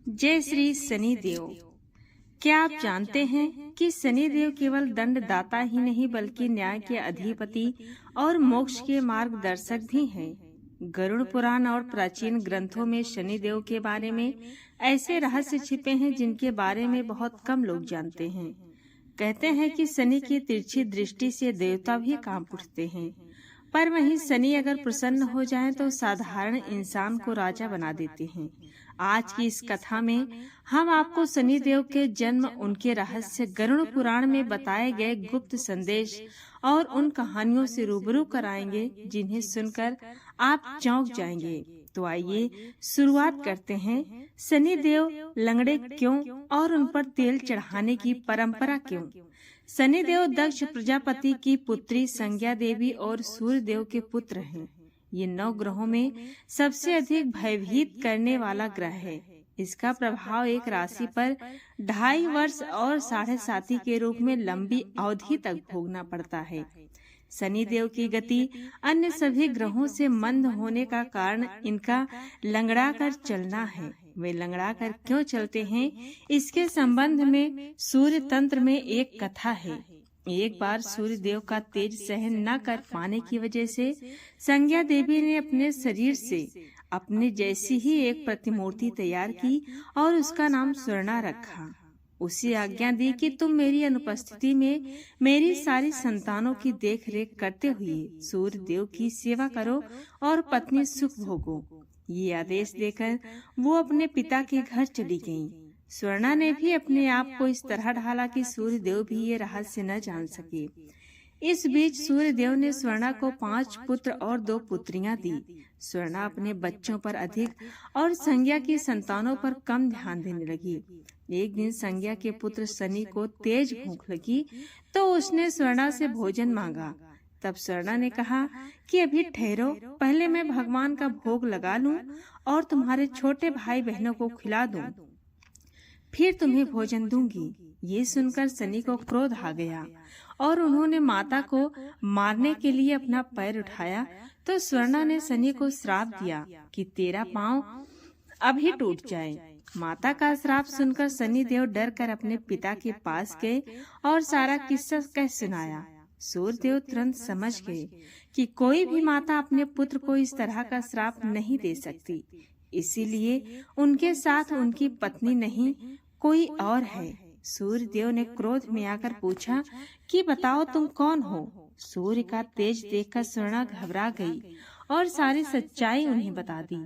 जय श्री शनि देव। क्या आप जानते हैं कि शनि देव केवल दंडदाता ही नहीं बल्कि न्याय के अधिपति और मोक्ष के मार्गदर्शक भी हैं। गरुड़ पुराण और प्राचीन ग्रंथों में शनि देव के बारे में ऐसे रहस्य छिपे हैं जिनके बारे में बहुत कम लोग जानते हैं। कहते हैं कि शनि की तिरछी दृष्टि से देवता भी कांप उठते हैं, पर वहीं शनि अगर प्रसन्न हो जाएं तो साधारण इंसान को राजा बना देते हैं। आज की इस कथा में हम आपको शनि देव के जन्म, उनके रहस्य, गरुड़ पुराण में बताए गए गुप्त संदेश और उन कहानियों से रूबरू कराएंगे जिन्हें सुनकर आप चौंक जाएंगे। तो आइए शुरुआत करते हैं। शनि देव लंगड़े क्यों और उन पर तेल चढ़ाने की परंपरा क्यों? शनि देव दक्ष प्रजापति की पुत्री संज्ञा देवी और सूर्य देव के पुत्र हैं। ये 9 ग्रहों में सबसे अधिक भयभीत करने वाला ग्रह है। इसका प्रभाव एक राशि पर 2.5 वर्ष और 7.5 के रूप में लंबी अवधि तक भोगना पड़ता है। शनि देव की गति अन्य सभी ग्रहों से मंद होने का कारण इनका लंगड़ा कर चलना है। वे लंगड़ा कर क्यों चलते हैं, इसके संबंध में सूर्य तंत्र में एक कथा है। एक बार सूर्य देव का तेज सहन न कर पाने की वजह से संज्ञा देवी ने अपने शरीर से अपने जैसी ही एक प्रतिमूर्ति तैयार की और उसका नाम स्वर्णा रखा। उसे आज्ञा दी कि तुम मेरी अनुपस्थिति में मेरी सारी संतानों की देख रेख करते हुए सूर्य देव की सेवा करो और पत्नी सुख भोगो। ये आदेश देकर वो अपने पिता के घर चली गईं। स्वर्णा ने भी अपने आप को इस तरह ढाला कि सूर्य देव भी ये रहस्य न जान सके। इस बीच सूर्य देव ने स्वर्णा को 5 पुत्र और 2 पुत्रियां दी। स्वर्णा अपने बच्चों पर अधिक और संज्ञा की संतानों पर कम ध्यान देने लगी। एक दिन संज्ञा के पुत्र शनि को तेज भूख लगी तो उसने स्वर्णा से भोजन मांगा। तब स्वर्णा ने कहा कि अभी ठहरो, पहले मैं भगवान का भोग लगा लूं और तुम्हारे छोटे भाई बहनों को खिला दूं, फिर तुम्हें भोजन दूंगी। ये सुनकर शनि को क्रोध आ गया और उन्होंने माता को मारने के लिए अपना पैर उठाया तो स्वर्णा ने शनि को श्राप दिया कि तेरा पांव अभी टूट जाए। माता का श्राप सुनकर शनि देव डर कर अपने पिता के पास गए और सारा किस्सा कह सुनाया। सूर्य देव तुरंत समझ गए कि कोई भी माता अपने पुत्र को इस तरह का श्राप नहीं दे सकती, इसीलिए उनके साथ उनकी पत्नी नहीं कोई और है। सूर्य देव ने क्रोध में आकर पूछा कि बताओ तुम कौन हो? सूर्य का तेज देखकर स्वर्णा घबरा गई और सारी सच्चाई उन्हें बता दी।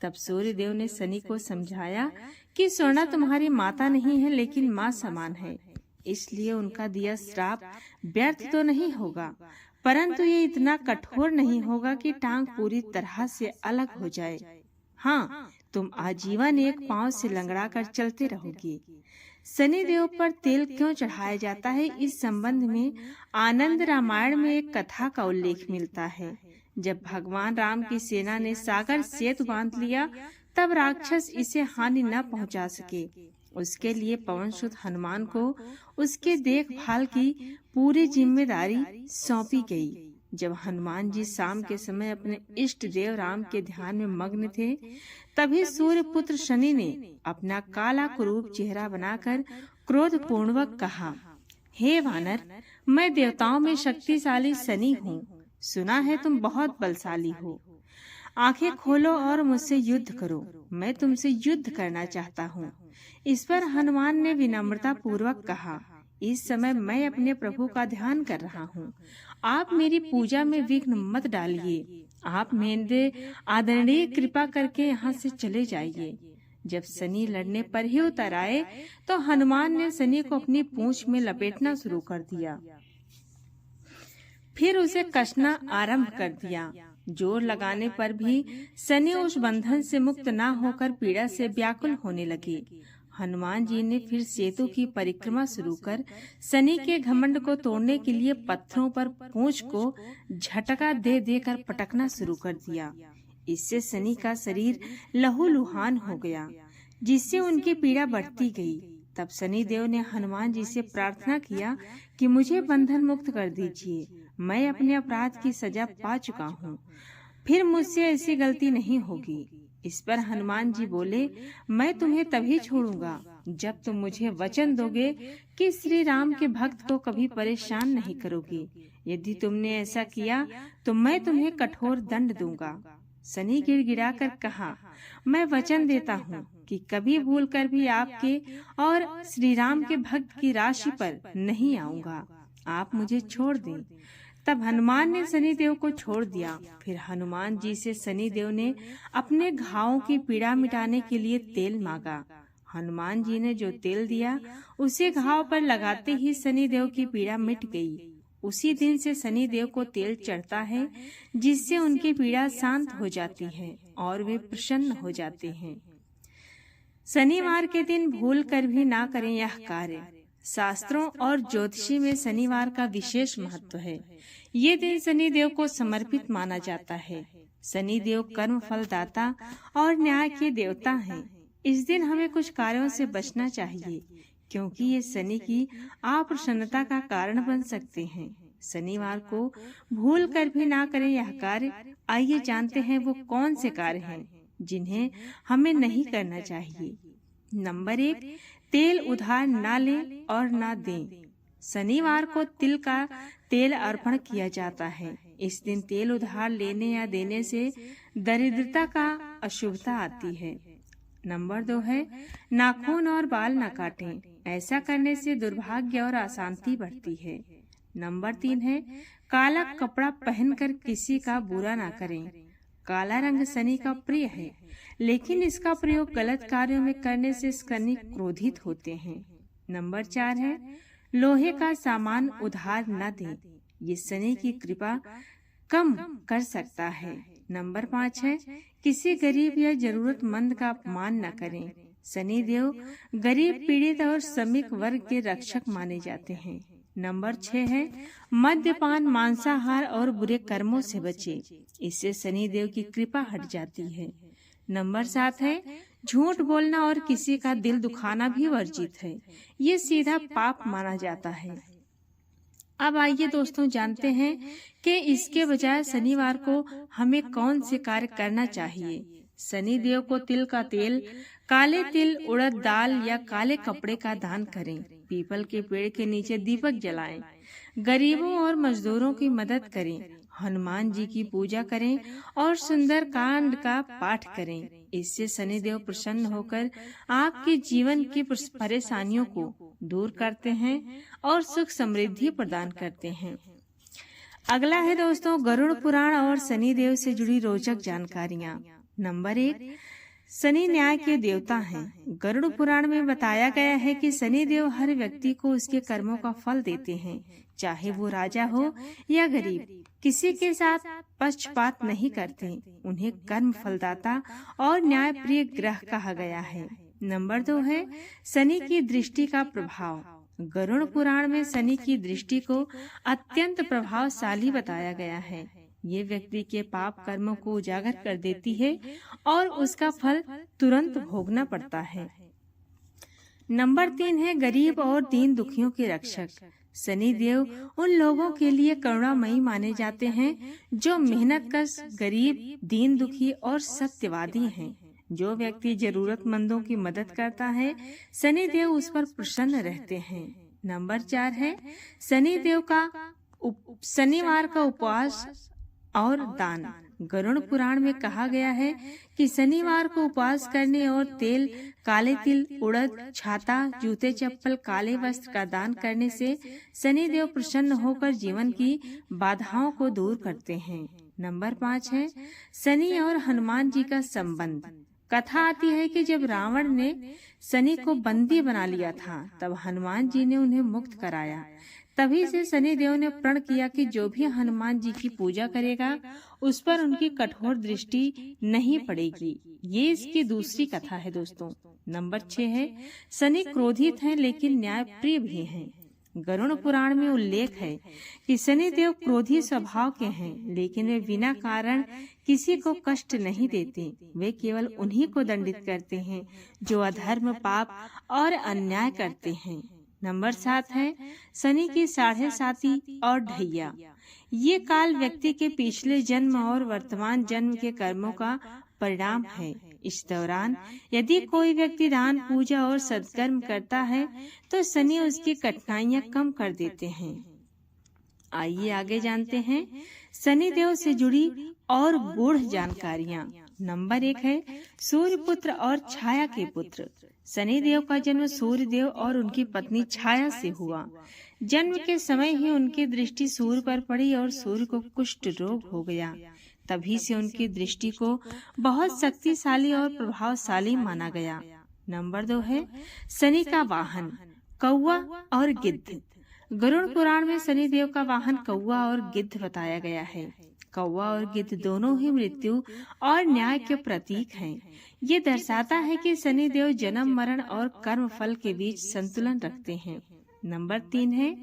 तब सूर्य देव ने शनि को समझाया कि स्वर्णा तुम्हारी माता नहीं है लेकिन माँ समान है, इसलिए उनका दिया श्राप व्यर्थ तो नहीं होगा, परंतु ये इतना कठोर नहीं होगा कि टांग पूरी तरह से अलग हो जाए। हाँ, तुम आजीवन एक पांव से लंगड़ा कर चलते रहोगे। शनि देव पर तेल क्यों चढ़ाया जाता है, इस संबंध में आनंद रामायण में एक कथा का उल्लेख मिलता है। जब भगवान राम की सेना ने सागर सेतु बांध लिया तब राक्षस इसे हानि न पहुंचा सके। उसके लिए पवन सुत हनुमान को उसके देखभाल की पूरी जिम्मेदारी सौंपी गई। जब हनुमान जी शाम के समय अपने इष्ट देव राम के ध्यान में मग्न थे, तभी सूर्य पुत्र शनि ने अपना काला कुरूप चेहरा बनाकर क्रोध पूर्वक कहा, हे वानर, मैं देवताओं में शक्तिशाली शनि हूँ। सुना है तुम बहुत बलशाली हो। आंखें खोलो और मुझसे युद्ध करो, मैं तुमसे युद्ध करना चाहता हूँ। इस पर हनुमान ने विनम्रता पूर्वक कहा, इस समय मैं अपने प्रभु का ध्यान कर रहा हूँ, आप मेरी पूजा में विघ्न मत डालिए। आप मेरे आदरणीय कृपा करके यहाँ से चले जाइए। जब शनि लड़ने पर ही उतर आए तो हनुमान ने शनि को अपनी पूंछ में लपेटना शुरू कर दिया, फिर उसे कसना आरंभ कर दिया। जोर लगाने पर भी शनि उस बंधन से मुक्त न होकर पीड़ा से व्याकुल होने लगे। हनुमान जी ने फिर सेतु की परिक्रमा शुरू कर शनि के घमंड को तोड़ने के लिए पत्थरों पर पूंछ को झटका दे देकर पटकना शुरू कर दिया। इससे शनि का शरीर लहूलुहान हो गया, जिससे उनकी पीड़ा बढ़ती गई। तब शनि देव ने हनुमान जी से प्रार्थना किया कि मुझे बंधन मुक्त कर दीजिए, मैं अपने अपराध की सजा पा चुका हूँ, फिर मुझसे ऐसी गलती नहीं होगी। इस पर हनुमान जी बोले, मैं तुम्हें तभी छोड़ूंगा जब तुम मुझे वचन दोगे कि श्री राम के भक्त को कभी परेशान नहीं करोगे। यदि तुमने ऐसा किया तो मैं तुम्हें कठोर दंड दूंगा। शनि गिड़गिड़ाकर कहा, मैं वचन देता हूँ कि कभी भूलकर भी आपके और श्री राम के भक्त की राशि पर नहीं आऊंगा। आप मुझे छोड़ दें। तब हनुमान ने शनिदेव को छोड़ दिया। फिर हनुमान जी से शनिदेव ने अपने घावों की पीड़ा मिटाने के लिए तेल मांगा। हनुमान जी ने जो तेल दिया उसे घाव पर लगाते ही शनिदेव की पीड़ा मिट गई। उसी दिन से शनिदेव को तेल चढ़ता है, जिससे उनकी पीड़ा शांत हो जाती है और वे प्रसन्न हो जाते हैं। शनिवार के दिन भूल कर भी ना करें यह कार्य। शास्त्रों और ज्योतिषी में शनिवार का विशेष महत्व है। ये दिन शनिदेव को समर्पित माना जाता है। शनिदेव कर्म फल दाता और न्याय के देवता हैं। इस दिन हमें कुछ कार्यों से बचना चाहिए, क्योंकि ये शनि की अप्रसन्नता का कारण बन सकते हैं। शनिवार को भूल कर भी ना करें यह कार्य। आइए जानते हैं वो कौन से कार्य हैं जिन्हें हमें नहीं करना चाहिए। नंबर 1, तेल उधार ना लें और ना दें। शनिवार को तिल का तेल अर्पण किया जाता है। इस दिन तेल उधार लेने या देने से दरिद्रता का अशुभता आती है। नंबर 2 है, नाखून और बाल न काटें। ऐसा करने से दुर्भाग्य और अशांति बढ़ती है। नंबर 3 है, काला कपड़ा पहनकर किसी का बुरा ना करें। काला रंग शनि का प्रिय है, लेकिन इसका प्रयोग गलत कार्यों में करने से शनि क्रोधित होते हैं। नंबर 4 है, लोहे का सामान उधार न दें। ये शनि की कृपा कम कर सकता है। नंबर 5 है, किसी गरीब या जरूरतमंद का अपमान न करें। शनिदेव गरीब, पीड़ित और श्रमिक वर्ग के रक्षक माने जाते हैं। नंबर 6 है, मद्यपान, मांसाहार और बुरे कर्मों से बचे। इससे शनिदेव की कृपा हट जाती है। नंबर 7 है, झूठ बोलना और किसी का दिल दुखाना भी वर्जित है। ये सीधा पाप माना जाता है। अब आइए दोस्तों जानते हैं कि इसके बजाय शनिवार को हमें कौन से कार्य करना चाहिए। शनिदेव को तिल का तेल, काले तिल, उड़द दाल या काले कपड़े का दान करें। पीपल के पेड़ के नीचे दीपक जलाएं। गरीबों और मजदूरों की मदद करें। हनुमान जी की पूजा करें और सुंदर कांड का पाठ करें। इससे शनिदेव प्रसन्न होकर आपके जीवन की परेशानियों को दूर करते हैं और सुख समृद्धि प्रदान करते हैं। अगला है दोस्तों गरुड़ पुराण और शनिदेव से जुड़ी रोचक जानकारियाँ। नंबर 1, शनि न्याय के देवता हैं। गरुड़ पुराण में बताया गया है कि शनिदेव हर व्यक्ति को उसके कर्मों का फल देते हैं, चाहे वो राजा हो या गरीब। किसी के साथ पक्षपात नहीं करते। उन्हें कर्म फलदाता और न्याय प्रिय ग्रह कहा गया है। नंबर 2 है, शनि की दृष्टि का प्रभाव। गरुड़ पुराण में शनि की दृष्टि को अत्यंत प्रभावशाली बताया गया है। ये व्यक्ति के पाप कर्मों को उजागर कर देती है और उसका फल तुरंत भोगना पड़ता है। नंबर 3 है, गरीब और दीन दुखियों के रक्षक। शनिदेव उन लोगों के लिए करुणामयी माने जाते हैं जो मेहनतकश, गरीब, दीन दुखी और सत्यवादी हैं। जो व्यक्ति जरूरतमंदों की मदद करता है, शनिदेव उस पर प्रसन्न रहते हैं। नंबर 4 है, शनिवार का उपवास और दान। गरुड़ पुराण में कहा गया है कि शनिवार को उपवास करने और तेल, काले तिल, उड़द, छाता, जूते, चप्पल, काले वस्त्र का दान करने से शनिदेव प्रसन्न होकर जीवन की बाधाओं को दूर करते हैं। नंबर 5 है, शनि और हनुमान जी का संबंध। कथा आती है कि जब रावण ने शनि को बंदी बना लिया था, तब हनुमान जी ने उन्हें मुक्त कराया। तभी से शनिदेव ने प्रण किया कि जो भी हनुमान जी की पूजा करेगा उस पर उनकी कठोर दृष्टि नहीं पड़ेगी। ये इसकी दूसरी कथा है दोस्तों। नंबर 6 है, शनि क्रोधित हैं लेकिन न्याय प्रिय भी हैं। गरुड़ पुराण में उल्लेख है कि शनिदेव क्रोधी स्वभाव के हैं, लेकिन वे बिना कारण किसी को कष्ट नहीं देते। वे केवल उन्हीं को दंडित करते हैं जो अधर्म, पाप और अन्याय करते हैं। नंबर 7 है, शनि की 7.5 और ढैया। ये काल व्यक्ति के पिछले जन्म और वर्तमान जन्म के कर्मों का परिणाम है। इस दौरान यदि कोई व्यक्ति दान, पूजा और सत्कर्म करता है तो शनि उसकी कठिनाइयां कम कर देते हैं। आइए आगे जानते हैं शनि देव से जुड़ी और गूढ़ जानकारियां। नंबर 1 है सूर्य पुत्र और छाया के पुत्र। शनि देव का जन्म सूर्य देव और उनकी पत्नी छाया से हुआ। जन्म के समय ही उनकी दृष्टि सूर्य पर पड़ी और सूर्य को कुष्ठ रोग हो गया। तभी से उनकी दृष्टि को बहुत शक्तिशाली और प्रभावशाली माना गया। नंबर 2 है शनि का वाहन कौवा और गिद्ध। गरुड़ पुराण में शनि देव का वाहन कौवा और गिद्ध बताया गया है। कौवा और गिद्ध दोनों ही मृत्यु और न्याय के प्रतीक हैं। ये दर्शाता है कि शनि देव जन्म, मरण और कर्म फल के बीच संतुलन रखते हैं। नंबर 3 है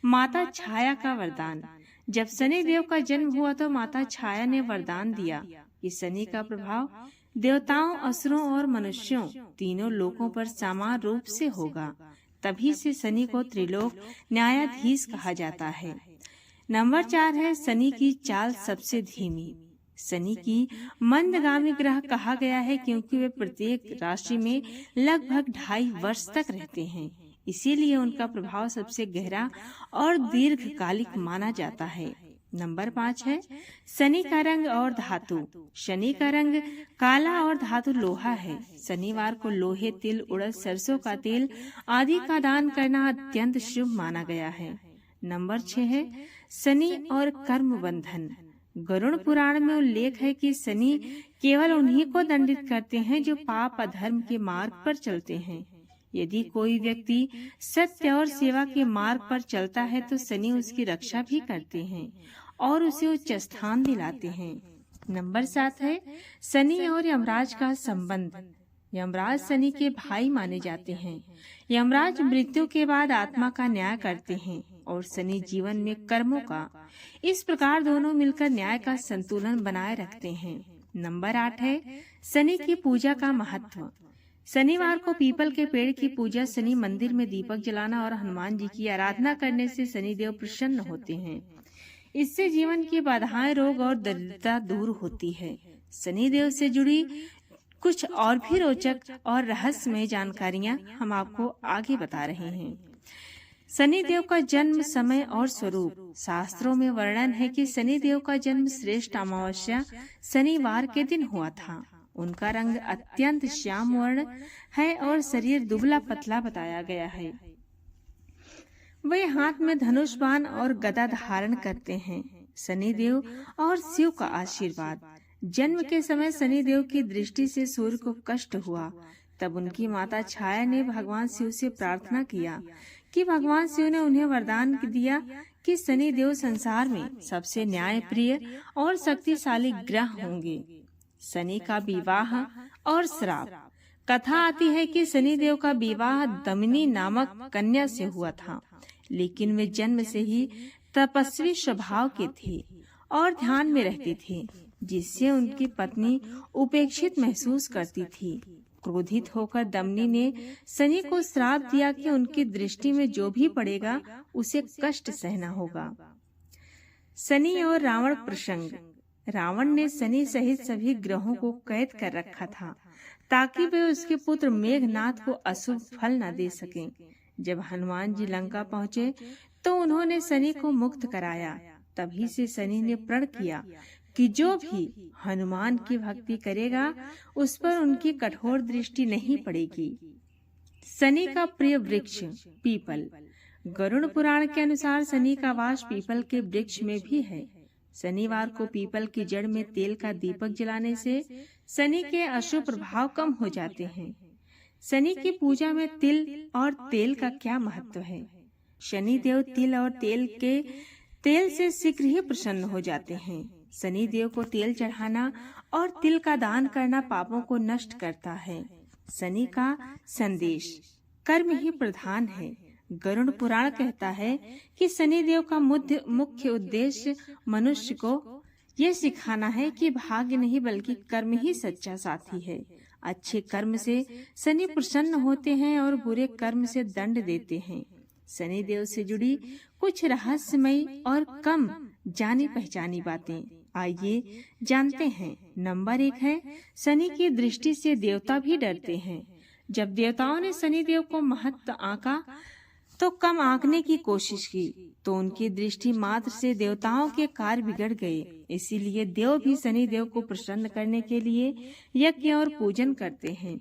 माता छाया का वरदान। जब शनि देव का जन्म हुआ तो माता छाया ने वरदान दिया कि शनि का प्रभाव देवताओं, असुरों और मनुष्यों तीनों लोकों पर समान रूप से होगा। तभी से शनि को त्रिलोक न्यायाधीश कहा जाता है। नंबर 4 है शनि की चाल सबसे धीमी। शनि की मंदगामी ग्रह कहा गया है क्योंकि वे प्रत्येक राशि में लगभग 2.5 वर्ष तक रहते हैं। इसीलिए उनका प्रभाव सबसे गहरा और दीर्घकालिक माना जाता है। नंबर 5 है शनि का रंग और धातु। शनि का रंग काला और धातु लोहा है। शनिवार को लोहे, तिल, उड़द, सरसों का तेल आदि का दान करना अत्यंत शुभ माना गया है। नंबर 6 है शनि और कर्म बंधन। गरुड़ पुराण में उल्लेख है कि शनि केवल उन्हीं को दंडित करते हैं जो पाप अधर्म के मार्ग पर चलते हैं। यदि कोई व्यक्ति सत्य और सेवा के मार्ग पर चलता है तो शनि उसकी रक्षा भी करते हैं और उसे उच्च स्थान दिलाते हैं। नंबर 7 है शनि और यमराज का संबंध। यमराज शनि के भाई माने जाते हैं। यमराज मृत्यु के बाद आत्मा का न्याय करते हैं और शनि जीवन में कर्मों का। इस प्रकार दोनों मिलकर न्याय का संतुलन बनाए रखते हैं। नंबर 8 है शनि की पूजा का महत्व। शनिवार को पीपल के पेड़ की पूजा, शनि मंदिर में दीपक जलाना और हनुमान जी की आराधना करने से शनिदेव प्रसन्न होते हैं। इससे जीवन की बाधाएं, रोग और दरिद्रता दूर होती है। शनिदेव से जुड़ी कुछ और भी रोचक और रहस्यमय जानकारियां हम आपको आगे बता रहे हैं। शनिदेव का जन्म, समय और स्वरूप। शास्त्रों में वर्णन है कि शनिदेव का जन्म श्रेष्ठ अमावस्या शनिवार के दिन हुआ था। उनका रंग अत्यंत श्याम वर्ण है और शरीर दुबला पतला बताया गया है। वे हाथ में धनुष, बाण और गदा धारण करते हैं। शनिदेव और शिव का आशीर्वाद। जन्म के समय शनिदेव की दृष्टि से सूर्य को कष्ट हुआ। तब उनकी माता छाया ने भगवान शिव से प्रार्थना किया कि भगवान शिव ने उन्हें वरदान दिया कि शनिदेव संसार में सबसे न्यायप्रिय और शक्तिशाली ग्रह होंगे। शनि का विवाह और श्राप। कथा आती है कि शनिदेव का विवाह दमिनी नामक कन्या से हुआ था, लेकिन वे जन्म से ही तपस्वी स्वभाव के थे और ध्यान में रहते थे, जिससे उनकी पत्नी उपेक्षित महसूस करती थी। क्रोधित होकर दमनी ने शनि को श्राप दिया कि उनकी दृष्टि में जो भी पड़ेगा उसे कष्ट सहना होगा। शनि और रावण प्रसंग। रावण ने शनि सहित सभी ग्रहों को कैद कर रखा था ताकि वे उसके पुत्र मेघनाथ को अशुभ फल न दे सकें। जब हनुमान जी लंका पहुँचे तो उन्होंने शनि को मुक्त कराया। तभी से शनि ने प्रण किया कि जो भी हनुमान की भक्ति करेगा उस पर उनकी कठोर दृष्टि नहीं पड़ेगी। शनि का प्रिय वृक्ष पीपल। गरुड़ पुराण के अनुसार शनि का वास पीपल के वृक्ष में भी है। शनिवार को पीपल की जड़ में तेल का दीपक जलाने से शनि के अशुभ प्रभाव कम हो जाते हैं। शनि की पूजा में तिल और तेल का क्या महत्व है? शनि देव तिल और तेल से शीघ्र ही प्रसन्न हो जाते हैं। शनि देव को तेल चढ़ाना और तिल का दान करना पापों को नष्ट करता है। शनि का संदेश कर्म ही प्रधान है। गरुड़ पुराण कहता है कि शनि देव का मुख्य उद्देश्य मनुष्य को ये सिखाना है कि भाग्य नहीं बल्कि कर्म ही सच्चा साथी है। अच्छे कर्म से शनि प्रसन्न होते हैं और बुरे कर्म से दंड देते हैं। शनि देव से जुड़ी कुछ रहस्यमयी और कम जानी पहचानी बातें आइए जानते हैं। नंबर 1 है, शनि की दृष्टि से देवता भी डरते हैं। जब देवताओं ने शनि देव को महत्व आंका तो कम आंकने की कोशिश की तो उनकी दृष्टि मात्र से देवताओं के कार्य बिगड़ गए। इसीलिए देव भी शनि देव को प्रसन्न करने के लिए यज्ञ और पूजन करते हैं।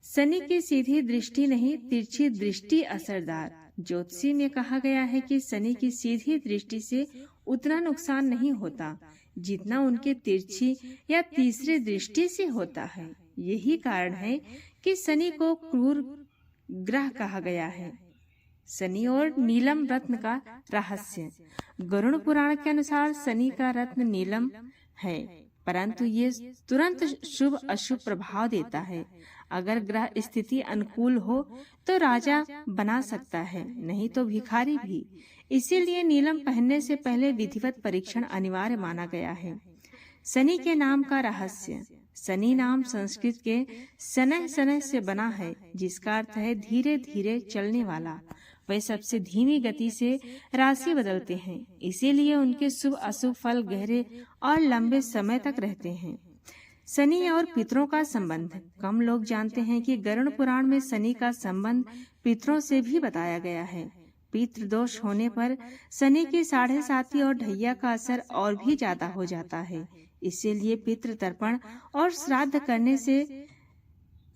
शनि की सीधी दृष्टि नहीं, तिरछी दृष्टि असरदार। ज्योतिषी में कहा गया है कि शनि की सीधी दृष्टि से उतना नुकसान नहीं होता जितना उनके तिरछी या तीसरी दृष्टि से होता है। यही कारण है कि शनि को क्रूर ग्रह कहा गया है। शनि और नीलम रत्न का रहस्य। गरुड़ पुराण के अनुसार शनि का रत्न नीलम है, परंतु ये तुरंत शुभ अशुभ प्रभाव देता है। अगर ग्रह स्थिति अनुकूल हो तो राजा बना सकता है, नहीं तो भिखारी भी। इसीलिए नीलम पहनने से पहले विधिवत परीक्षण अनिवार्य माना गया है। शनि के नाम का रहस्य। शनि नाम संस्कृत के शनैः शनैः से बना है, जिसका अर्थ है धीरे धीरे चलने वाला। वे सबसे धीमी गति से राशि बदलते हैं, इसीलिए उनके शुभ अशुभ फल गहरे और लंबे समय तक रहते हैं। शनि और पितरों का संबंध। कम लोग जानते हैं कि गरुड़ पुराण में शनि का संबंध पितरों से भी बताया गया है। पितृ दोष होने पर शनि की 7.5 और ढैया का असर और भी ज्यादा हो जाता है। इसीलिए पितृ तर्पण और श्राद्ध करने से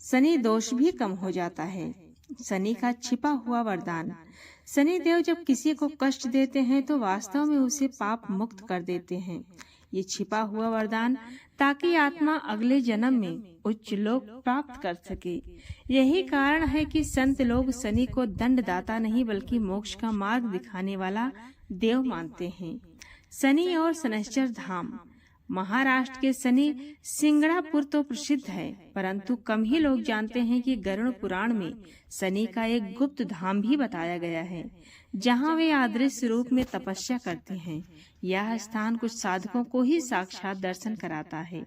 शनि दोष भी कम हो जाता है। शनि का छिपा हुआ वरदान। शनि देव जब किसी को कष्ट देते हैं तो वास्तव में उसे पाप मुक्त कर देते हैं। ये छिपा हुआ वरदान ताकि आत्मा अगले जन्म में उच्च लोक प्राप्त कर सके। यही कारण है कि संत लोग शनि को दंडदाता नहीं बल्कि मोक्ष का मार्ग दिखाने वाला देव मानते हैं। शनि और शनैश्चर धाम। महाराष्ट्र के शनि सिंगड़ापुर तो प्रसिद्ध है, परंतु कम ही लोग जानते हैं कि गरुड़ पुराण में शनि का एक गुप्त धाम भी बताया गया है, जहां वे अदृश्य रूप में तपस्या करते हैं। यह स्थान कुछ साधकों को ही साक्षात दर्शन कराता है।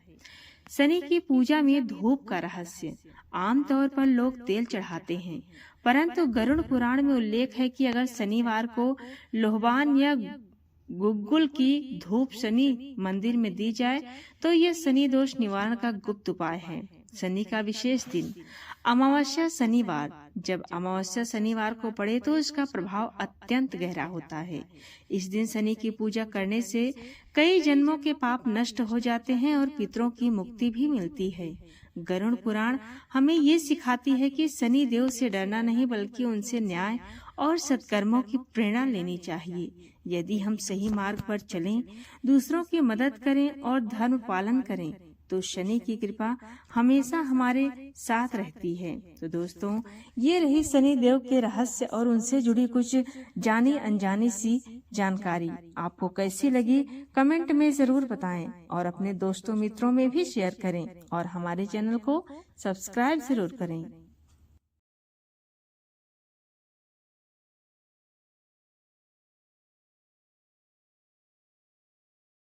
शनि की पूजा में धूप का रहस्य। आमतौर पर लोग तेल चढ़ाते हैं, परंतु गरुड़ पुराण में उल्लेख है कि अगर शनिवार को लोहबान या गुग्गुल की धूप शनि मंदिर में दी जाए तो यह शनि दोष निवारण का गुप्त उपाय है। शनि का विशेष दिन। अमावस्या शनिवार। जब अमावस्या शनिवार को पड़े तो इसका प्रभाव अत्यंत गहरा होता है। इस दिन शनि की पूजा करने से कई जन्मों के पाप नष्ट हो जाते हैं और पितरों की मुक्ति भी मिलती है। गरुड़ पुराण हमें ये सिखाती है कि शनि देव से डरना नहीं बल्कि उनसे न्याय और सत्कर्मों की प्रेरणा लेनी चाहिए। यदि हम सही मार्ग पर चलें, दूसरों की मदद करें और धर्म पालन करें तो शनि की कृपा हमेशा हमारे साथ रहती है। तो दोस्तों, ये रही शनि देव के रहस्य और उनसे जुड़ी कुछ जानी अनजानी सी जानकारी। आपको कैसी लगी कमेंट में जरूर बताएं और अपने दोस्तों मित्रों में भी शेयर करें और हमारे चैनल को सब्सक्राइब जरूर करें।